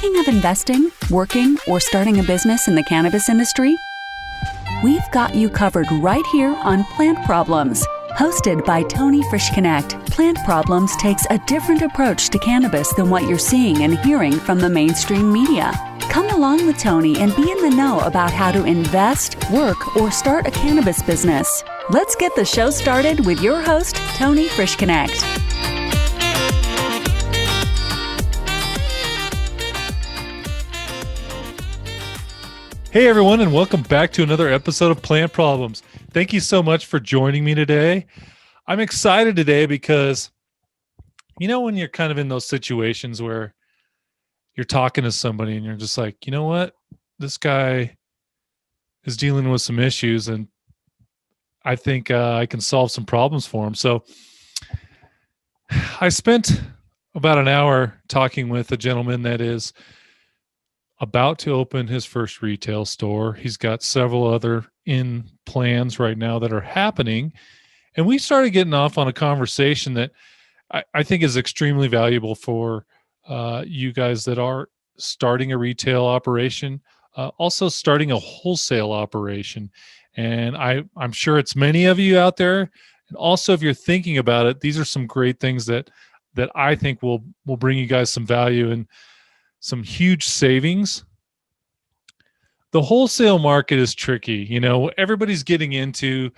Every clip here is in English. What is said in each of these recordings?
Thinking of investing, working, or starting a business in the cannabis industry? We've got you covered right here on Plant Problems. Hosted by Tony Frischknecht, Plant Problems takes a different approach to cannabis than what you're seeing and hearing from the mainstream media. Come along with Tony and be in the know about how to invest, work, or start a cannabis business. Let's get the show started with your host, Tony Frischknecht. Hey everyone, and welcome back to another episode of Plant Problems. Thank you so much for joining me today. I'm excited today because, you know, when you're kind of in those situations where you're talking to somebody and you're just like, you know what, this guy is dealing with some issues and I think I can solve some problems for him. So I spent about an hour talking with a gentleman that is about to open his first retail store. He's got several other in plans right now that are happening. And we started getting off on a conversation that I think is extremely valuable for you guys that are starting a retail operation, also starting a wholesale operation. And I'm sure it's many of you out there. And also, if you're thinking about it, these are some great things that I think will bring you guys some value and some huge savings. The wholesale market is tricky. You know, everybody's getting into,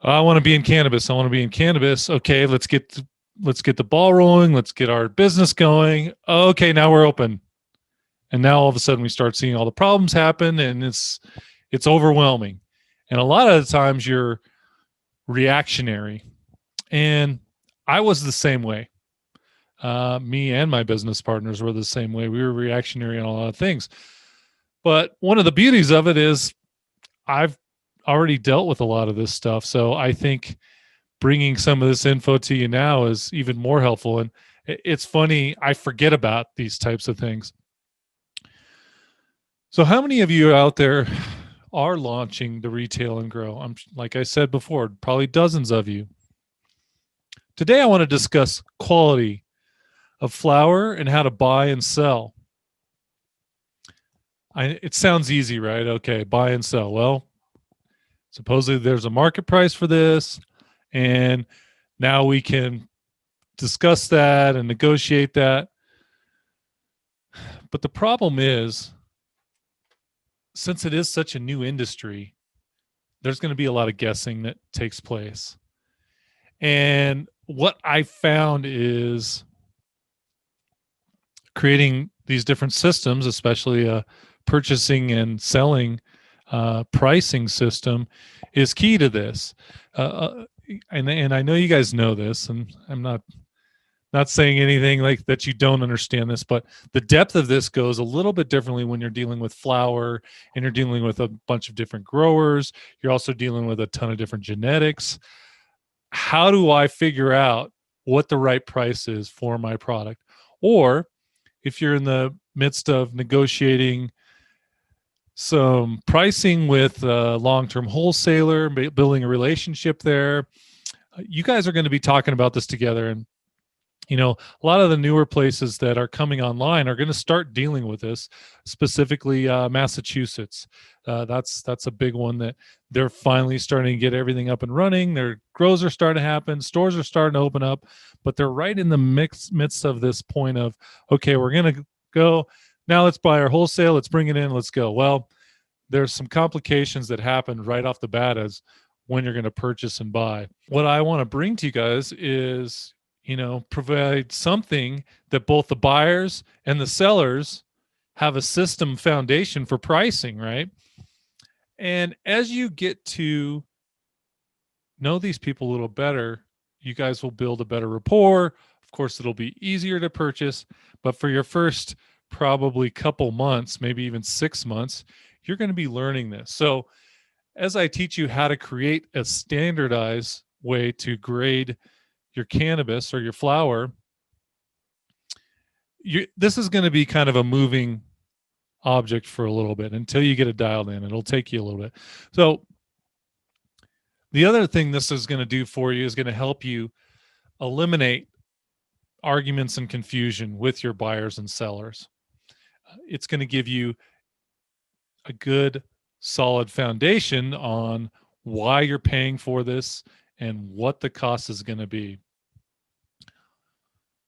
I want to be in cannabis. I want to be in cannabis. Okay, let's get the ball rolling. Let's get our business going. Okay, now we're open. And now all of a sudden we start seeing all the problems happen and it's overwhelming. And a lot of the times you're reactionary. And I was the same way. Me and my business partners were the same way. We were reactionary on a lot of things. But one of the beauties of it is I've already dealt with a lot of this stuff. So I think bringing some of this info to you now is even more helpful. And it's funny, I forget about these types of things. So how many of you out there are launching the Retail and Grow? I'm, like I said before, probably dozens of you. Today I want to discuss quality of flower and how to buy and sell. It sounds easy, right? Okay, buy and sell. Well, supposedly there's a market price for this, and now we can discuss that and negotiate that. But the problem is, since it is such a new industry, there's going to be a lot of guessing that takes place. And what I found is creating these different systems, especially a purchasing and selling pricing system, is key to this. And I know you guys know this, and I'm not saying anything like that you don't understand this, but the depth of this goes a little bit differently when you're dealing with flower and you're dealing with a bunch of different growers. You're also dealing with a ton of different genetics. How do I figure out what the right price is for my product? Or if you're in the midst of negotiating some pricing with a long-term wholesaler, building a relationship there, you guys are going to be talking about this together. And, you know, a lot of the newer places that are coming online are going to start dealing with this, specifically Massachusetts. That's a big one that they're finally starting to get everything up and running. Their grows are starting to happen. Stores are starting to open up, but they're right in the midst of this point of, okay, we're going to go. Now let's buy our wholesale. Let's bring it in. Let's go. Well, there's some complications that happen right off the bat as when you're going to purchase and buy. What I want to bring to you guys is, you know, provide something that both the buyers and the sellers have a system foundation for pricing, right? And as you get to know these people a little better, you guys will build a better rapport. Of course, it'll be easier to purchase, but for your first probably couple months, maybe even 6 months, you're going to be learning this. So as I teach you how to create a standardized way to grade your cannabis or your flower, this is going to be kind of a moving object for a little bit until you get it dialed in. It'll take you a little bit. So the other thing this is going to do for you is going to help you eliminate arguments and confusion with your buyers and sellers. It's going to give you a good, solid foundation on why you're paying for this and what the cost is going to be.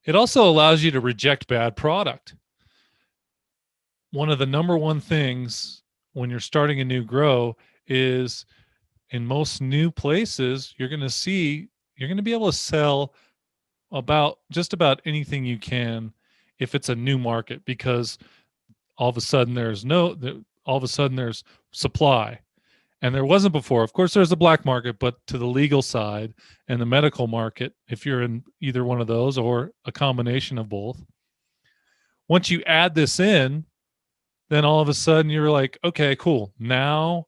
It also allows you to reject bad product. One of the number one things when you're starting a new grow is in most new places, you're going to be able to sell about just about anything you can if it's a new market, because all of a sudden there's supply, and there wasn't before. Of course, there's a black market, but to the legal side and the medical market, if you're in either one of those or a combination of both, once you add this in, then all of a sudden you're like, okay, cool. Now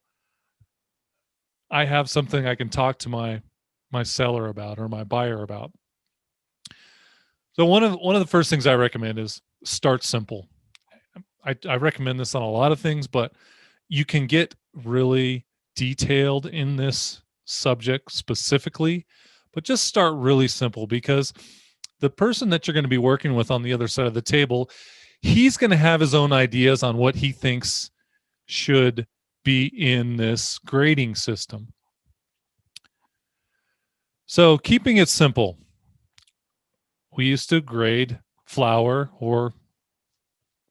I have something I can talk to my seller about or my buyer about. So one of the first things I recommend is start simple. I recommend this on a lot of things, but you can get really detailed in this subject specifically, but just start really simple, because the person that you're going to be working with on the other side of the table, he's going to have his own ideas on what he thinks should be in this grading system. So keeping it simple, we used to grade flower or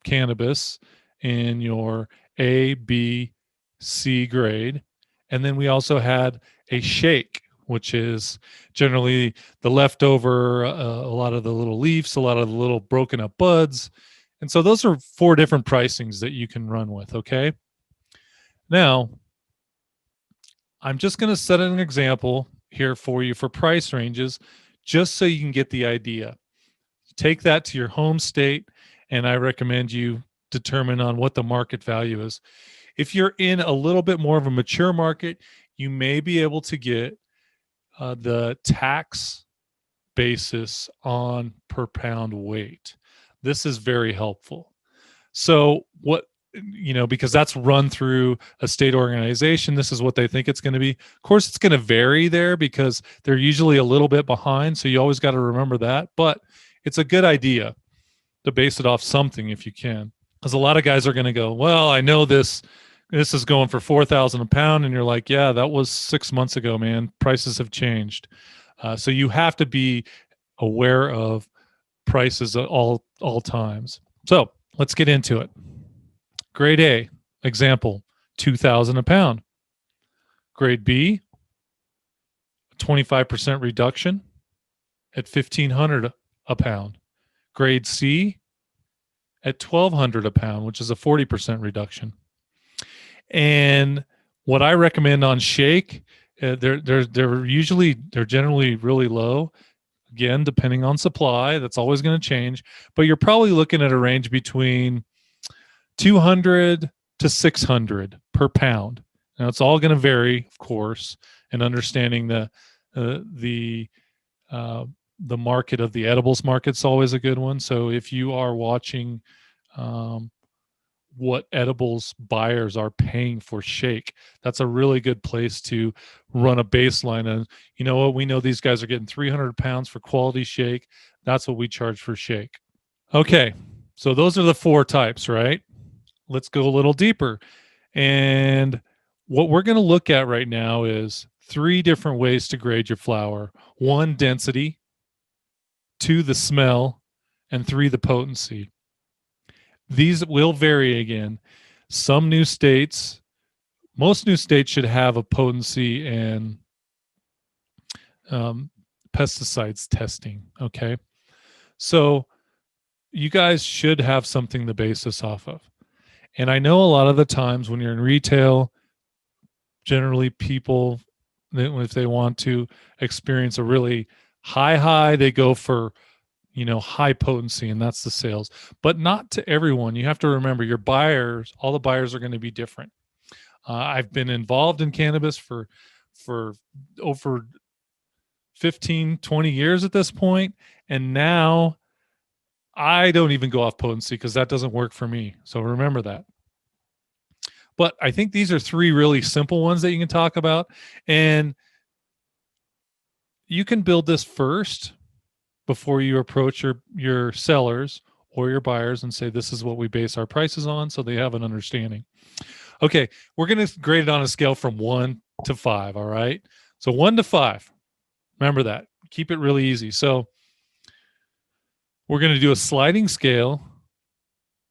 cannabis in your A, B, C grade. And then we also had a shake, which is generally the leftover, a lot of the little leaves, a lot of the little broken up buds. And so those are 4 different pricings that you can run with, okay? Now, I'm just going to set an example here for you for price ranges, just so you can get the idea. Take that to your home state, and I recommend you determine on what the market value is. If you're in a little bit more of a mature market, you may be able to get the tax basis on per pound weight. This is very helpful. So because that's run through a state organization, this is what they think it's going to be. Of course, it's going to vary there because they're usually a little bit behind. So you always got to remember that, but it's a good idea to base it off something if you can. Because a lot of guys are going to go, well, I know this is going for $4,000 a pound. And you're like, yeah, that was 6 months ago, man. Prices have changed. So you have to be aware of prices at all times. So let's get into it. Grade A, example, $2,000 a pound. Grade B, 25% reduction at $1,500 a pound. Grade C at $1,200 a pound, which is a 40% reduction. And what I recommend on shake, they're generally really low. Again, depending on supply, that's always going to change. But you're probably looking at a range between 200 to 600 per pound. Now it's all going to vary, of course, and understanding the market of the edibles market's always a good one. So if you are watching what edibles buyers are paying for shake, that's a really good place to run a baseline. And you know what? We know these guys are getting 300 pounds for quality shake. That's what we charge for shake. Okay, so those are the 4 types, right? Let's go a little deeper. And what we're going to look at right now is 3 different ways to grade your flower. 1, density. 2, the smell. And 3, the potency. These will vary again. Most new states should have a potency and pesticides testing. Okay. So you guys should have something to base this off of. And I know a lot of the times when you're in retail, generally people, if they want to experience a really high, they go for high potency, and that's the sales, but not to everyone. You have to remember all the buyers are going to be different. I've been involved in cannabis for over 15, 20 years at this point. And now I don't even go off potency because that doesn't work for me. So remember that. But I think these are 3 really simple ones that you can talk about. And you can build this first before you approach your sellers, or your buyers and say, this is what we base our prices on, so they have an understanding. Okay, we're going to grade it on a scale from 1 to 5, all right? So 1 to 5. Remember that. Keep it really easy. So we're going to do a sliding scale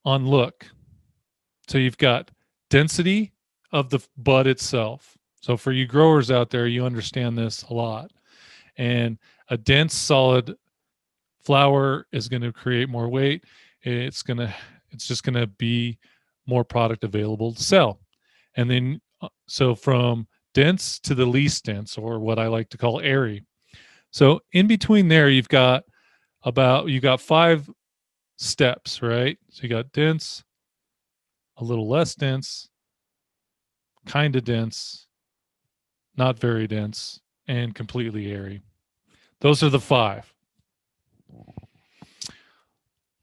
on look. So you've got density of the bud itself. So for you growers out there, you understand this a lot. And a dense, solid flower is going to create more weight. It's just going to be more product available to sell. And then, so from dense to the least dense, or what I like to call airy. So in between there, you've got 5 steps, right? So you got dense, a little less dense, kind of dense, not very dense, and completely airy. Those are the 5.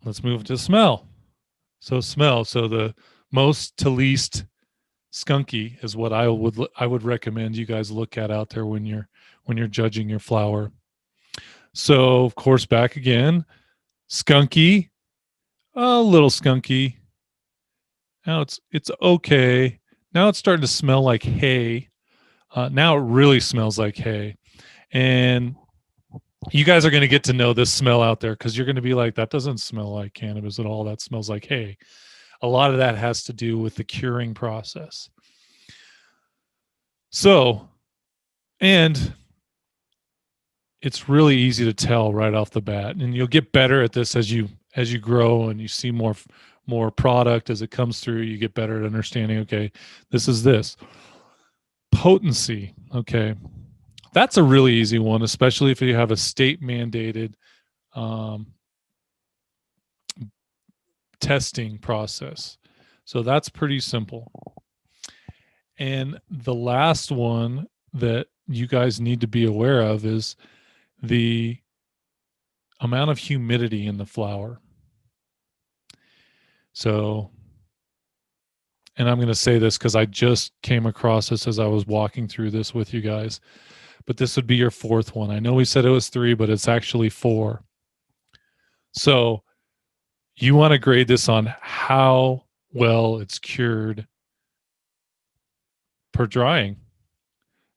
Let's move to smell. So smell. So the most to least skunky is what I would recommend you guys look at out there when you're judging your flower. So of course, back again, skunky, a little skunky. Now it's okay. Now it's starting to smell like hay. Now it really smells like hay. And you guys are going to get to know this smell out there, because you're going to be like, that doesn't smell like cannabis at all. That smells like hay. A lot of that has to do with the curing process. So, and it's really easy to tell right off the bat, and you'll get better at this as you grow and you see more product as it comes through. You get better at understanding, okay, this is this. Potency, okay. That's a really easy one, especially if you have a state mandated testing process. So that's pretty simple. And the last one that you guys need to be aware of is the amount of humidity in the flower. So, and I'm going to say this because I just came across this as I was walking through this with you guys, but this would be your 4th one. I know we said it was 3, but it's actually 4. So you want to grade this on how well it's cured per drying,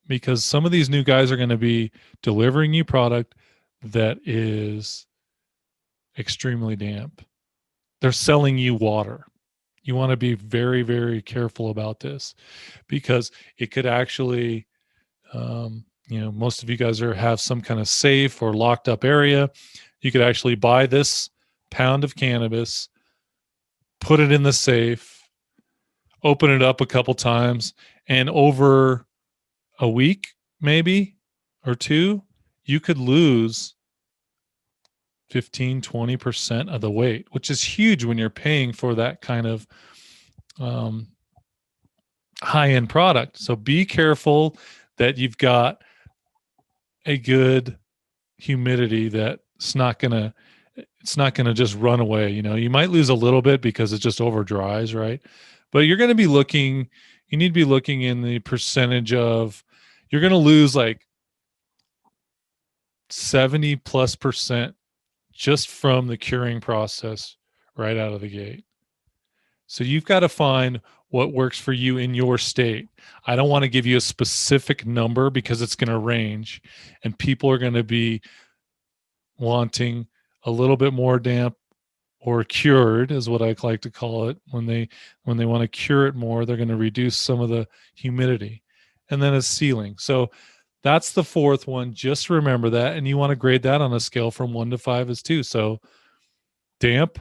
because some of these new guys are going to be delivering you product that is extremely damp. They're selling you water. You want to be very, very careful about this, because it could actually, most of you guys have some kind of safe or locked up area. You could actually buy this pound of cannabis, put it in the safe, open it up a couple times, and over a week, maybe, or 2, you could lose 15-20% of the weight, which is huge when you're paying for that kind of high-end product. So be careful that you've got a good humidity that's not gonna just run away. You might lose a little bit because it just over dries, right? But you're going to be looking, you need to be looking in the percentage of, you're going to lose like 70+% just from the curing process right out of the gate. So you've got to find what works for you in your state. I don't want to give you a specific number because it's going to range, and people are going to be wanting a little bit more damp, or cured is what I like to call it. When they want to cure it more, they're going to reduce some of the humidity, and then it's sealing. So that's the 4th one. Just remember that, and you want to grade that on a scale from 1 to 5 as 2. So damp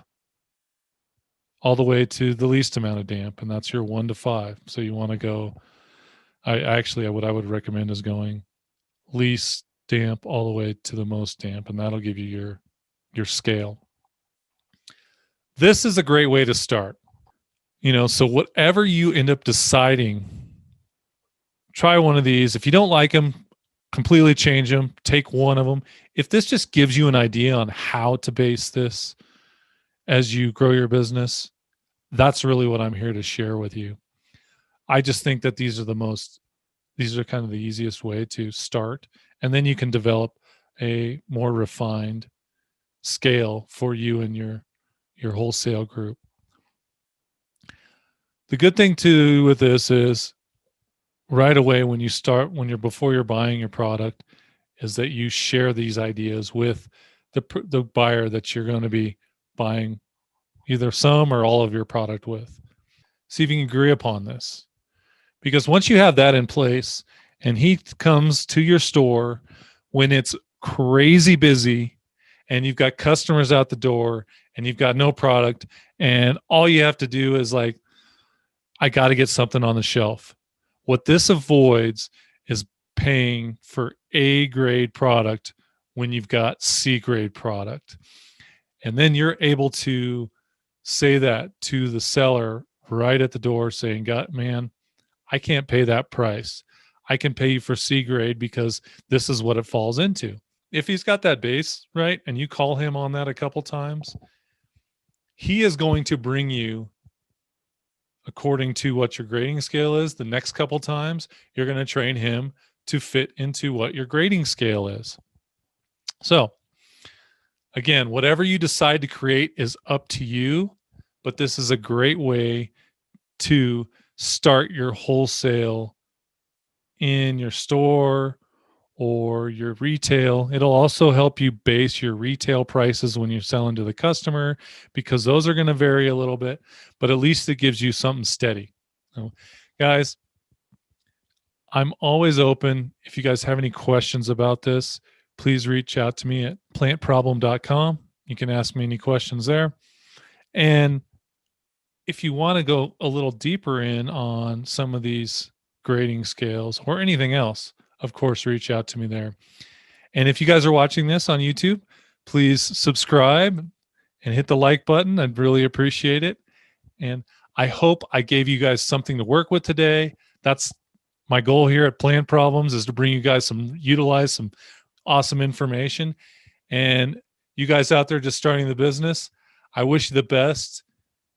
all the way to the least amount of damp, and that's your 1 to 5. So you want to go, what I would recommend is going least damp all the way to the most damp, and that'll give you your scale. This is a great way to start. So whatever you end up deciding, try one of these. If you don't like them, completely change them, take one of them. If this just gives you an idea on how to base this as you grow your business, that's really what I'm here to share with you. I just think that these are kind of the easiest way to start, and then you can develop a more refined scale for you and your your wholesale group. The good thing too with this is right away before you're buying your product, is that you share these ideas with the buyer that you're going to be buying either some or all of your product with. See if you can agree upon this. Because once you have that in place and he comes to your store when it's crazy busy and you've got customers out the door and you've got no product and all you have to do is like, I got to get something on the shelf. What this avoids is paying for A grade product when you've got C grade product. And then you're able to say that to the seller right at the door saying, God, man, I can't pay that price. I can pay you for C grade because this is what it falls into. If he's got that base, right, and you call him on that a couple times, he is going to bring you, according to what your grading scale is, the next couple times, you're going to train him to fit into what your grading scale is. So, again, whatever you decide to create is up to you, but this is a great way to start your wholesale in your store or your retail. It'll also help you base your retail prices when you're selling to the customer, because those are going to vary a little bit, but at least it gives you something steady. So, guys, I'm always open. If you guys have any questions about this, please reach out to me at plantproblem.com. You can ask me any questions there. And if you want to go a little deeper in on some of these grading scales or anything else, of course, reach out to me there. And if you guys are watching this on YouTube, please subscribe and hit the like button. I'd really appreciate it. And I hope I gave you guys something to work with today. That's my goal here at Plant Problems, is to bring you guys utilize some awesome information. And you guys out there just starting the business, I wish you the best.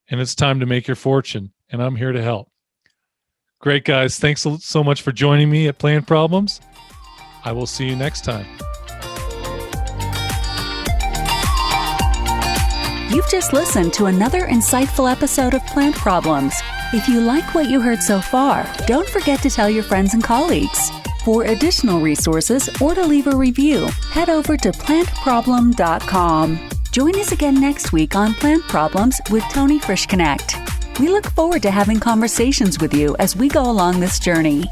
And it's time to make your fortune. And I'm here to help. Great, guys. Thanks so much for joining me at Plant Problems. I will see you next time. You've just listened to another insightful episode of Plant Problems. If you like what you heard so far, don't forget to tell your friends and colleagues. For additional resources or to leave a review, head over to plantproblem.com. Join us again next week on Plant Problems with Tony Frischknecht. We look forward to having conversations with you as we go along this journey.